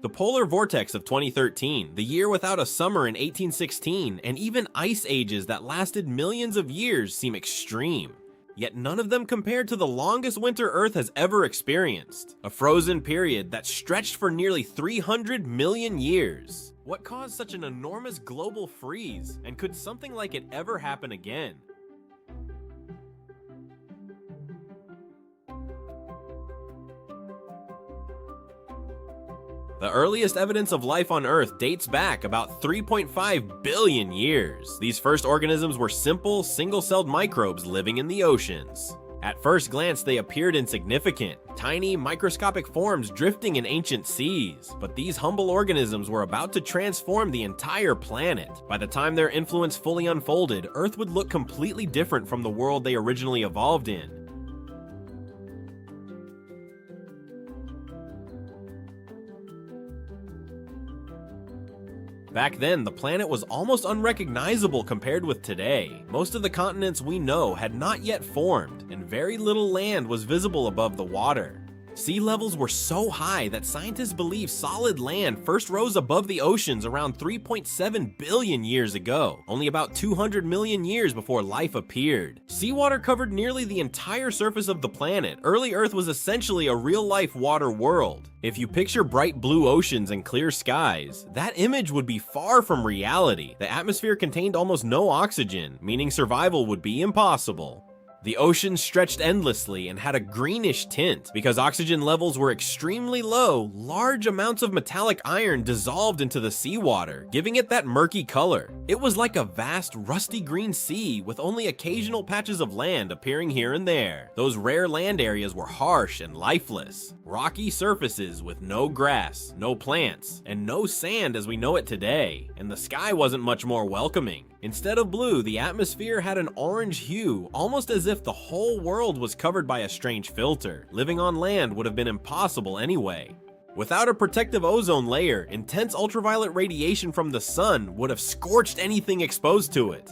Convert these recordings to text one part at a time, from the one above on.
The polar vortex of 2013, the year without a summer in 1816, and even ice ages that lasted millions of years seem extreme. Yet none of them compared to the longest winter Earth has ever experienced, a frozen period that stretched for nearly 300 million years. What caused such an enormous global freeze, and could something like it ever happen again? The earliest evidence of life on Earth dates back about 3.5 billion years. These first organisms were simple, single-celled microbes living in the oceans. At first glance, they appeared insignificant, tiny, microscopic forms drifting in ancient seas. But these humble organisms were about to transform the entire planet. By the time their influence fully unfolded, Earth would look completely different from the world they originally evolved in. Back then, the planet was almost unrecognizable compared with today. Most of the continents we know had not yet formed, and very little land was visible above the water. Sea levels were so high that scientists believe solid land first rose above the oceans around 3.7 billion years ago, only about 200 million years before life appeared. Seawater covered nearly the entire surface of the planet. Early Earth was essentially a real-life water world. If you picture bright blue oceans and clear skies, that image would be far from reality. The atmosphere contained almost no oxygen, meaning survival would be impossible. The ocean stretched endlessly and had a greenish tint. Because oxygen levels were extremely low, large amounts of metallic iron dissolved into the seawater, giving it that murky color. It was like a vast, rusty green sea with only occasional patches of land appearing here and there. Those rare land areas were harsh and lifeless. Rocky surfaces with no grass, no plants, and no sand as we know it today. And the sky wasn't much more welcoming. Instead of blue, the atmosphere had an orange hue, almost as if the whole world was covered by a strange filter. Living on land would have been impossible anyway. Without a protective ozone layer, intense ultraviolet radiation from the sun would have scorched anything exposed to it.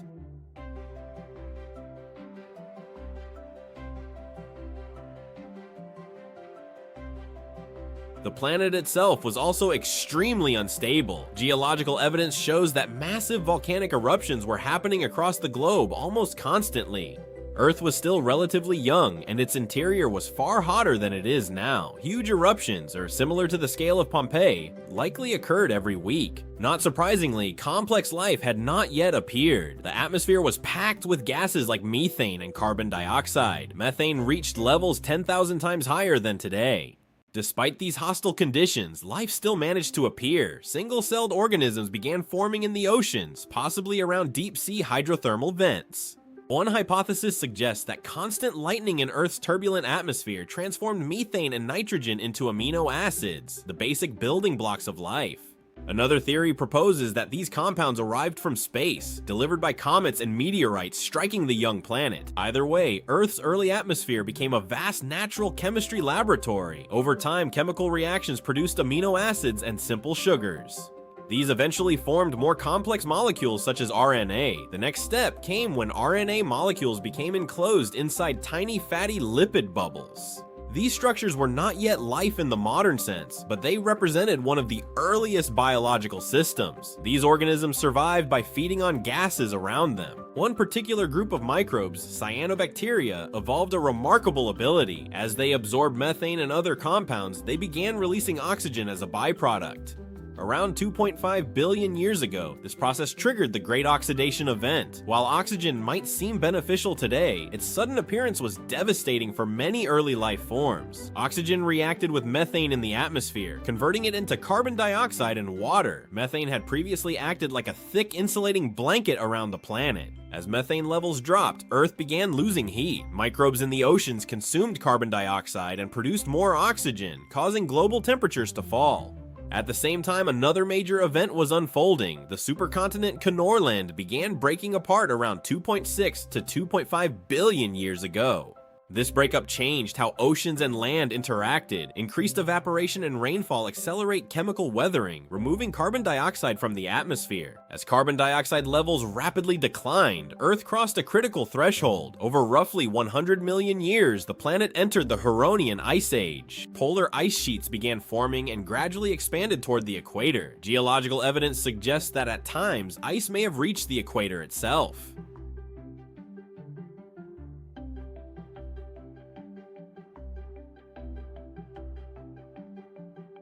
The planet itself was also extremely unstable. Geological evidence shows that massive volcanic eruptions were happening across the globe almost constantly. Earth was still relatively young, and its interior was far hotter than it is now. Huge eruptions, or similar to the scale of Pompeii, likely occurred every week. Not surprisingly, complex life had not yet appeared. The atmosphere was packed with gases like methane and carbon dioxide. Methane reached levels 10,000 times higher than today. Despite these hostile conditions, life still managed to appear. Single-celled organisms began forming in the oceans, possibly around deep-sea hydrothermal vents. One hypothesis suggests that constant lightning in Earth's turbulent atmosphere transformed methane and nitrogen into amino acids, the basic building blocks of life. Another theory proposes that these compounds arrived from space, delivered by comets and meteorites striking the young planet. Either way, Earth's early atmosphere became a vast natural chemistry laboratory. Over time, chemical reactions produced amino acids and simple sugars. These eventually formed more complex molecules such as RNA. The next step came when RNA molecules became enclosed inside tiny fatty lipid bubbles. These structures were not yet life in the modern sense, but they represented one of the earliest biological systems. These organisms survived by feeding on gases around them. One particular group of microbes, cyanobacteria, evolved a remarkable ability. As they absorbed methane and other compounds, they began releasing oxygen as a byproduct. Around 2.5 billion years ago, this process triggered the Great Oxidation Event. While oxygen might seem beneficial today, its sudden appearance was devastating for many early life forms. Oxygen reacted with methane in the atmosphere, converting it into carbon dioxide and water. Methane had previously acted like a thick insulating blanket around the planet. As methane levels dropped, Earth began losing heat. Microbes in the oceans consumed carbon dioxide and produced more oxygen, causing global temperatures to fall. At the same time, another major event was unfolding. The supercontinent Kenorland began breaking apart around 2.6 to 2.5 billion years ago. This breakup changed how oceans and land interacted. Increased evaporation and rainfall accelerate chemical weathering, removing carbon dioxide from the atmosphere. As carbon dioxide levels rapidly declined, Earth crossed a critical threshold. Over roughly 100 million years, the planet entered the Huronian Ice Age. Polar ice sheets began forming and gradually expanded toward the equator. Geological evidence suggests that at times, ice may have reached the equator itself.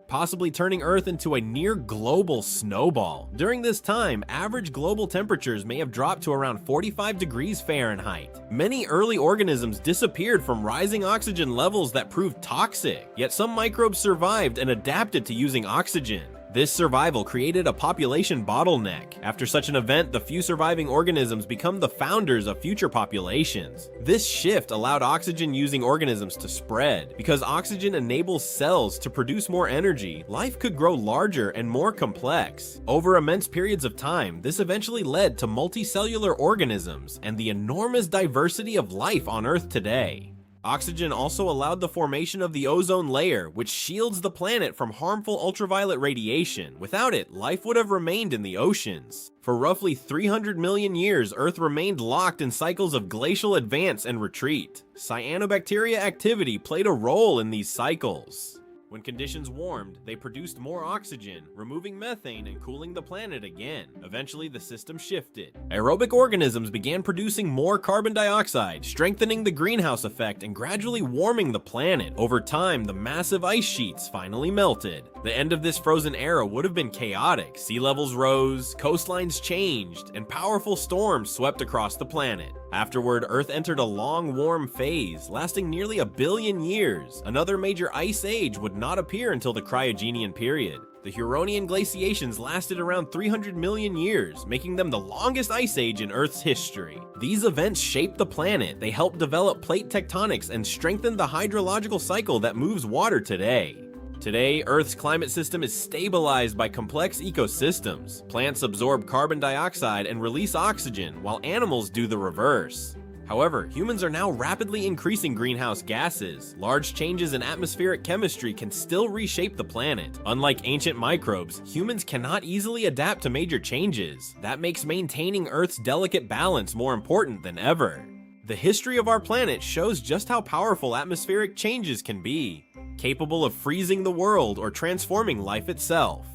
Possibly turning Earth into a near-global snowball. During this time, average global temperatures may have dropped to around 45 degrees Fahrenheit. Many early organisms disappeared from rising oxygen levels that proved toxic, yet some microbes survived and adapted to using oxygen. This survival created a population bottleneck. After such an event, the few surviving organisms become the founders of future populations. This shift allowed oxygen-using organisms to spread. Because oxygen enables cells to produce more energy, life could grow larger and more complex. Over immense periods of time, this eventually led to multicellular organisms and the enormous diversity of life on Earth today. Oxygen also allowed the formation of the ozone layer, which shields the planet from harmful ultraviolet radiation. Without it, life would have remained in the oceans. For roughly 300 million years, Earth remained locked in cycles of glacial advance and retreat. Cyanobacteria activity played a role in these cycles. When conditions warmed, they produced more oxygen, removing methane and cooling the planet again. Eventually, the system shifted. Aerobic organisms began producing more carbon dioxide, strengthening the greenhouse effect and gradually warming the planet. Over time, the massive ice sheets finally melted. The end of this frozen era would have been chaotic. Sea levels rose, coastlines changed, and powerful storms swept across the planet. Afterward, Earth entered a long, warm phase, lasting nearly 1 billion years. Another major ice age would not appear until the Cryogenian period. The Huronian glaciations lasted around 300 million years, making them the longest ice age in Earth's history. These events shaped the planet. They helped develop plate tectonics and strengthened the hydrological cycle that moves water today. Today, Earth's climate system is stabilized by complex ecosystems. Plants absorb carbon dioxide and release oxygen, while animals do the reverse. However, humans are now rapidly increasing greenhouse gases. Large changes in atmospheric chemistry can still reshape the planet. Unlike ancient microbes, humans cannot easily adapt to major changes. That makes maintaining Earth's delicate balance more important than ever. The history of our planet shows just how powerful atmospheric changes can be, capable of freezing the world or transforming life itself.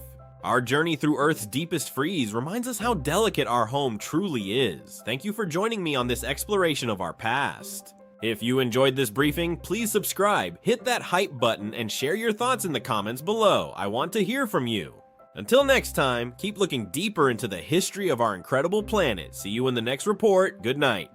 Our journey through Earth's deepest freeze reminds us how delicate our home truly is. Thank you for joining me on this exploration of our past. If you enjoyed this briefing, please subscribe, hit that hype button, and share your thoughts in the comments below. I want to hear from you. Until next time, keep looking deeper into the history of our incredible planet. See you in the next report. Good night.